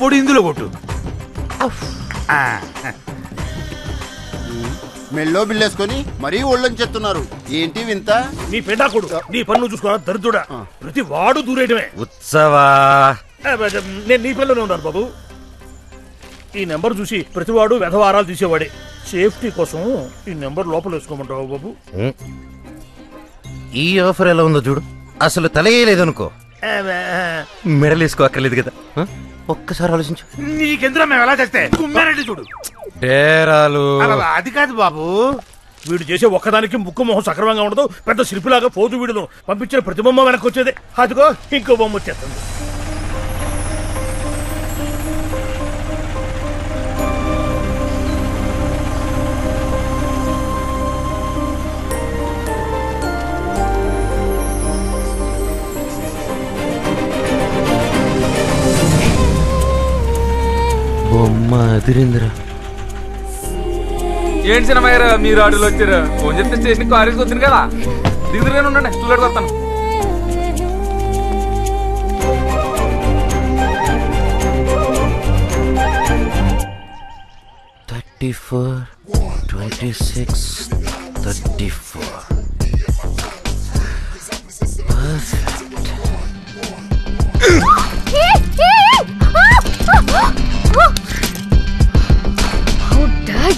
కూడా ఇందులో కొట్టు. మెల్లో బిల్లేసుకొని మరీ ఒళ్ళని చెప్తున్నారు. ఏంటి వింత? నీ పెండాకుడు నీ పన్ను చూసుకోరా దరిద్రుడా. ప్రతి వాడు దూరేయడమే. ఉత్సవా నేను నీ పిల్లనే ఉన్నాను బాబు. ఈ నెంబర్ చూసి ప్రతివాడు వ్యధవారాలు తీసేవాడే. సేఫ్టీ కోసం ఈ నెంబర్ లోపల వేసుకోమంటావు బాబు. ఈ ఆఫర్ ఎలా ఉందో చూడు. అసలు తలయేయలేదనుకో మెడల్ వేసుకో అక్కర్లేదు కదా. ఒక్కసారి ఆలోచించు. నీకెందులో మేము ఎలా చేస్తే కుమ్మారెడ్డి చూడు. డేరాలు అది కాదు బాబు. వీడు చేసే ఒక్కదానికి ముక్కు మొహం సక్రమంగా ఉండదు. పెద్ద శిల్పిలాగా పోతూ వీడును పంపించిన ప్రతి బొమ్మ వెనక్కి వచ్చేది. అదిగో ఇంకో బొమ్మ వచ్చేస్తుంది. బొమ్మ అదిరిందిరా. ఏంటి సినిమా గారు మీరు ఆటోలో వచ్చారు? ఫోన్ చేస్తే స్టేషన్ కాలేజ్కి వచ్చింది కదా. దిగురుగానే ఉండండి, స్టూలెట్కి వస్తాను.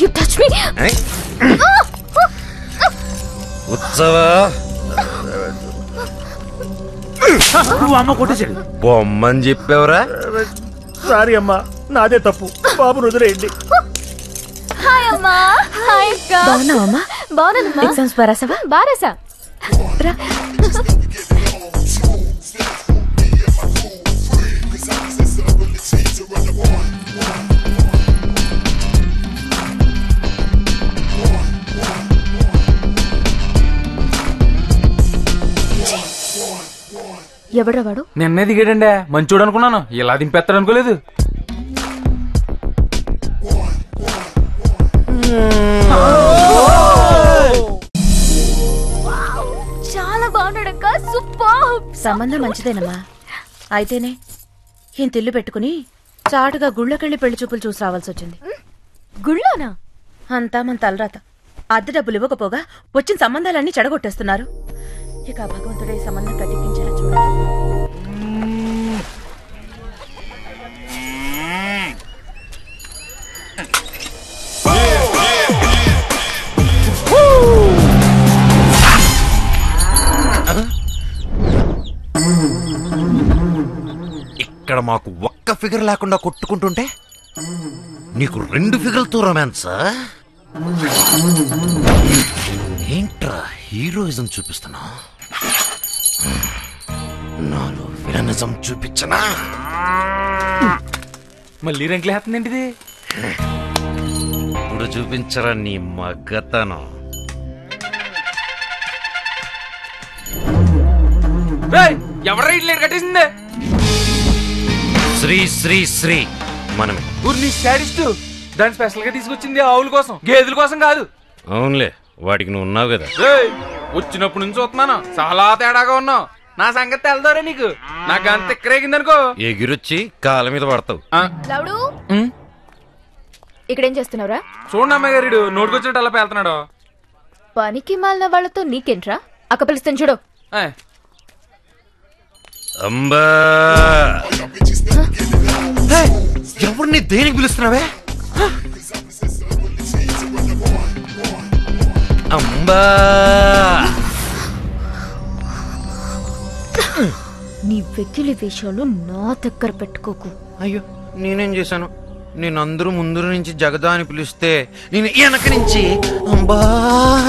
You touch me? ఉత్సవా నువ్వు అమ్మ కొట్టేసాడు. బొమ్మని చెప్పావురా. సారీ అమ్మా, నాదే తప్పు. బాబును వదిలేయండి. హాయ్ అమ్మా. హాయ్ అక్క. బాగున్నావమ్మా? బాగున్నానమ్మా. ఎగ్జామ్స్ బారాసావా? బారాసా. రా. ఎవడ్రా వాడు? నిన్నే దిగాడండి. మంచోడు అనుకున్నాను, ఇలా దింపేస్తాడు అనుకోలేదు. చాలా బాగున్నాడక్క. సూపర్. సంబంధం మంచిదేనమ్మా. అయితేనే ఈయన తిల్లు పెట్టుకుని చాటుగా గుళ్ళకెళ్ళి పెళ్లి చూపులు చూసి రావాల్సి వచ్చింది. గుళ్ళోనా? అంతా మన తలరాత. అద్దె డబ్బులు ఇవ్వకపోగా వచ్చిన సంబంధాలన్నీ చెడగొట్టేస్తున్నారు. ఇక భగవంతుడే సంబంధం కట్టించేలా చూడాలి. ఇక్కడ మాకు ఒక్క ఫిగర్ లేకుండా కొట్టుకుంటుంటే నీకు 2 ఫిగర్లతో రొమాన్సా? ఏంట్రా హీరోయిజం చూపిస్తున్నా? నాలో విలనిజం చూపించనా? మళ్ళీ రెంట్లు వేస్తుందేంటిది? ఇప్పుడు చూపించరా నీ మగతనం. ఎవరు ఇట్లా కట్టేసిందే? శ్రీ శ్రీ శ్రీ మనమే. ఊరిని స్టాడిస్ట్. దాన్ని స్పెషల్ గా తీసుకొచ్చింది ఆవుల కోసం, గేదెల కోసం కాదు. అవునులే, వాటికి నువ్వు ఉన్నావు కదా. వచ్చినప్పుడు నుంచి చూస్తున్నాను, చాలా తేడాగా ఉన్నావు. నా సంగతి తెలదోరే నీకు. నాకు అంత ఎక్కరేగిందనుకో ఎగిరొచ్చి కాళ్ళ మీద పడతావు. లవుడు, ఇక్కడేం చేస్తున్నావురా? చూడండి అమ్మాయి గారు నోటుకొచ్చినట్టు అలా పేలుతున్నాడు. పనికి మాలిన వాళ్ళతో నీకేంట్రా? అక్క పిలుస్తాను చూడు. అంబా, ఎవరిని దేనికి పిలుస్తున్నావే? అంబా, నీ వెకిలి వేషాలు నా దగ్గర పెట్టుకోకు. అయ్యో, నేనేం చేశాను? నేను అందరూ ముందు నుంచి జగదా అని పిలిస్తే నేను వెనక నుంచి అంబా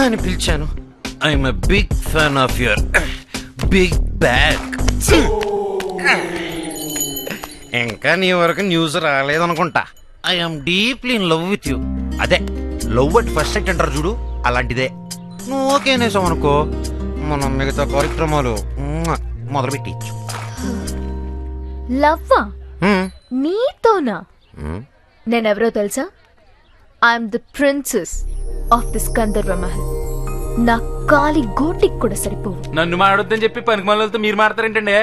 అని పిలిచాను. I'm a big fan of your big bag. ఇంకా నీ వరకు న్యూస్ రాలేదనుకుంటా. I'm deeply in love with you. అదే లవ్ అట్ ఫస్ట్ సైట్ అంటారు చూడు, అలాంటిదే. నువ్వు ఓకే అనేసావు అనుకో, మనం మిగతా కార్యక్రమాలు మొదలు పెట్టచ్చు. లవ్వా? నీతోనా? నేనెవరో తెలుసా? I'm the princess of this Gandharva Mahal. నా కాలి గోటికి కూడా సరిపోవు. నన్ను మాడొద్దని చెప్పి పనికి మనలతో మీరు మాడతారేంటండి?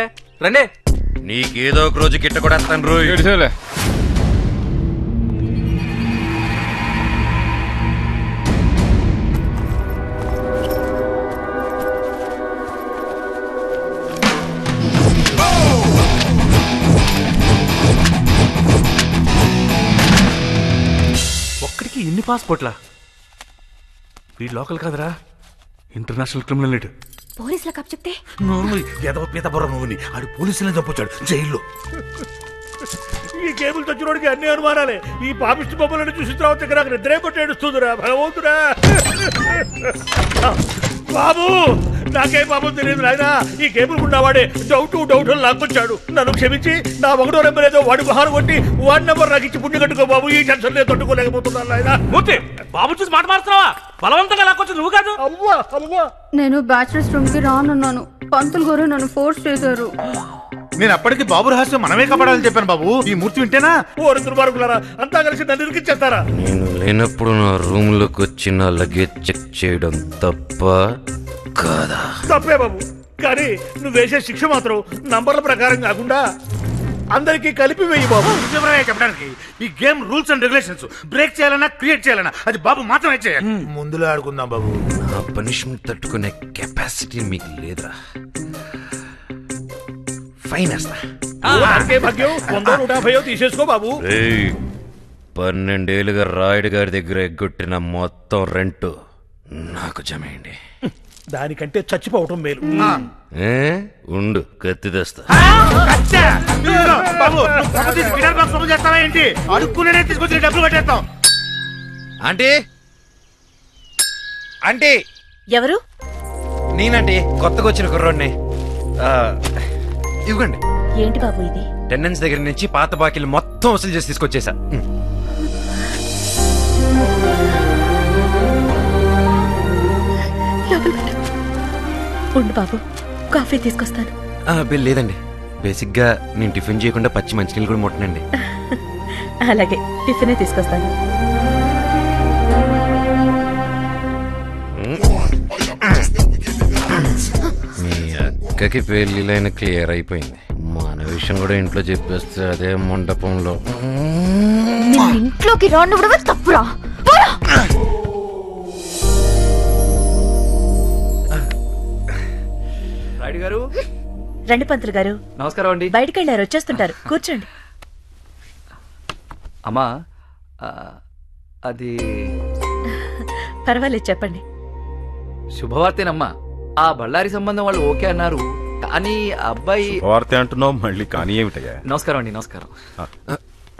రండి, నీకేదో ఒక రోజు గిట్ట కూడా వస్తాను రోజు. పాస్పోర్ట్లా? వీడు లోకల్ కాదురా, ఇంటర్నేషనల్ క్రిమినల్ నేట్. పోలీసులకు అప్ చెప్తే నువ్వు ఎదవ పీతపుర నువ్వుని ఆడు పోలీసులను చంపొచ్చాడు జైల్లో. ఈ కేబుల్ చచ్చినోడికి అన్ని అనుమానాలే. ఈ పాపిష్టి బొమ్మలను చూసిన తర్వాత నాకు నిద్రే కొట్టేడుస్తుందిరా భగవంతురా. బాబు నాకే పాపం తెలియదు నాయన. ఈ కేబుల్ ఉన్నవాడే డౌట్ లాక్కొచ్చాడు. నన్ను క్షమించి నా 1వ నెంబర్ ఏదో వాడి బహారు కొట్టి 1 నెంబర్ నాకు ఇచ్చి పుణ్య కట్టుకో బాబు. ఈ టెన్షన్ నేను తట్టుకోలేకపోతున్నాను నాయన. మూర్తి, బాబు చూసి మాట మారుతున్నావా? బలవంతంగా లాక్కొచ్చు నువ్వు కాదు. అవ్వా నేను బ్యాచిలర్స్ రూమ్ కి రానున్నాను. పంతులు గారు నన్ను ఫోర్స్ చేశారు. నేను అప్పటికి బాబు రహస్యం మనమే కాపాడాలని చెప్పాను బాబు. ఈ మూర్తి వింటేనా? ఓరి దుర్మార్గులారా, అంతా కలిసి నన్ను ఇరికిచ్చేస్తారా? నేను లేనప్పుడు నా రూమ్ లోకి వచ్చి నా లగేజ్ చెక్ చేయడం తప్ప కాదా? తప్పే బాబు, కానీ నువ్వు వేసే శిక్ష మాత్రం నంబర్ల ప్రకారం కాకుండా అందరికీ కలిపి వేయి బాబు. వివరంగా చెప్పడానికి ఈ game rules and regulations break చేయాలన్నా క్రియేట్ చేయాలన్నా అది బాబు మాత్రమే చేయాలి. ముందులో ఆడుకుందాం బాబు. నా పనిష్మెంట్ తట్టుకునే కెపాసిటీ మీకు లేదురా. ఫైన్ వేస్తా. భాగ్యం 100-150 తీసేసుకో బాబు. 12 ఏళ్ళుగా రాయుడు గారి దగ్గర ఎగ్గొట్టిన మొత్తం రెంట్ నాకు జమేయండి. దానికంటే చచ్చిపోవటం మేలు. ఉండు, కత్తి తెస్తా. బాబు చేస్తావా ఏంటి? అడుక్కునే తీసుకొచ్చి డబ్బులు కట్టేస్తాం. Aunty, aunty. ఎవరు? నేనండి, కొత్తగా వచ్చిన కుర్రోడ్ని. ఇవ్వండి. ఏంటి బాబు ఇది? టెండెన్స్ దగ్గర నుంచి పాత బాకీలు మొత్తం వసూలు చేసి తీసుకొచ్చేసా. ఉండు బాబు, కాఫీ తీసుకొస్తాను. బిల్ లేదండి. బేసిక్ గా నేను టిఫిన్ చేయకుండా పచ్చి మంచినీళ్ళు కూడా ముట్టనండి. అలాగే, టిఫినే తీసుకొస్తాను. మీ అక్కకి పెళ్లిలైన క్లియర్ అయిపోయింది. మన విషయం కూడా ఇంట్లో చెప్పేస్తే అదే మండపంలో. ఇంట్లోకి రానివ్వడమే తప్పురా. రాయుడు గారు. రండి పంతులు గారు. నమస్కారం అండి. బయటికి వెళ్ళారు, వచ్చేస్తుంటారు. కూర్చోండి. అమ్మా, అది పర్వాలేదు, చెప్పండి. శుభవార్తేనమ్మా. ఆ బళ్ళారి సంబంధం వాళ్ళు ఓకే అన్నారు, కానీ అబ్బాయి. వార్త అంటున్నావు మళ్ళీ, కానీ ఏమిటయ్యా? నమస్కారం అండి. నమస్కారం.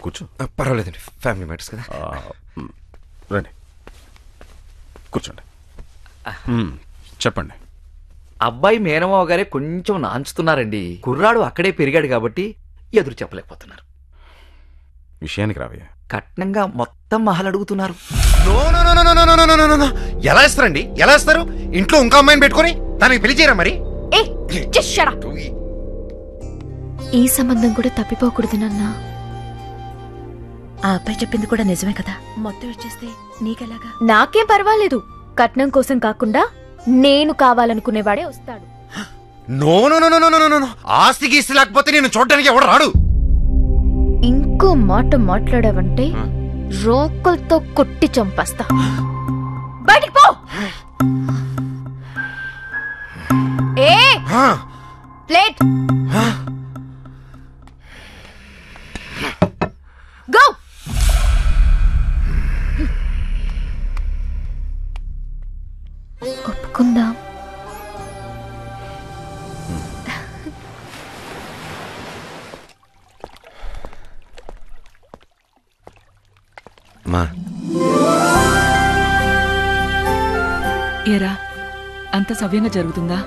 కూర్చో. పర్వాలేదండి, ఫ్యామిలీ మ్యాటర్స్ కదా. రండి, కూర్చోండి. చెప్పండి. అబ్బాయి మేనమావ గారే కొంచెం నాంచుతున్నారండి. కుర్రాడు అక్కడే పెరిగాడు కాబట్టి ఎదురు చెప్పలేకపోతున్నారు. విషయానికి రావయ్యా. కట్నంగా మొత్తం మహల్ అడుగుతున్నారు. ఎలా ఇస్తారండి? ఎలా ఇస్తారు? ఇంట్లో ఇంకో అమ్మాయిని పెట్టుకుని దానికి పెళ్లి చేయరా మరి? ఈ సంబంధం కూడా తప్పిపోకూడదు నాన్న. ఆ అబ్బాయి చెప్పింది కూడా నిజమే కదా. మొత్తం ఇచ్చేస్తే నీకెలాగా? నాకేం పర్వాలేదు. కట్నం కోసం కాకుండా నేను కావాలనుకునేవాడే వస్తాడు. No no no no no no. ఆస్తి గీస్తి లేకపోతే నేను చూడడానికి ఎవడు రాడు. ఇంకో మాట మాట్లాడావంటే రోకల్తో కొట్టి చంపేస్తా. బయటికి పో. ఏ ప్లేట్ గో. ఒప్పుకుందాం. మా ఏరా, అంత సవ్యంగా జరుగుతుందా?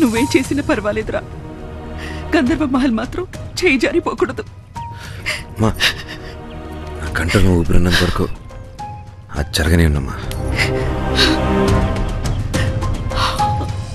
నువ్వేం చేసినా పర్వాలేదురా. గంధర్వ మహల్ మాత్రం చేయి జారిపోకూడదు. మా కంటలో ఊపిరినంత వరకు అది జరగనే ఉన్నమ్మా.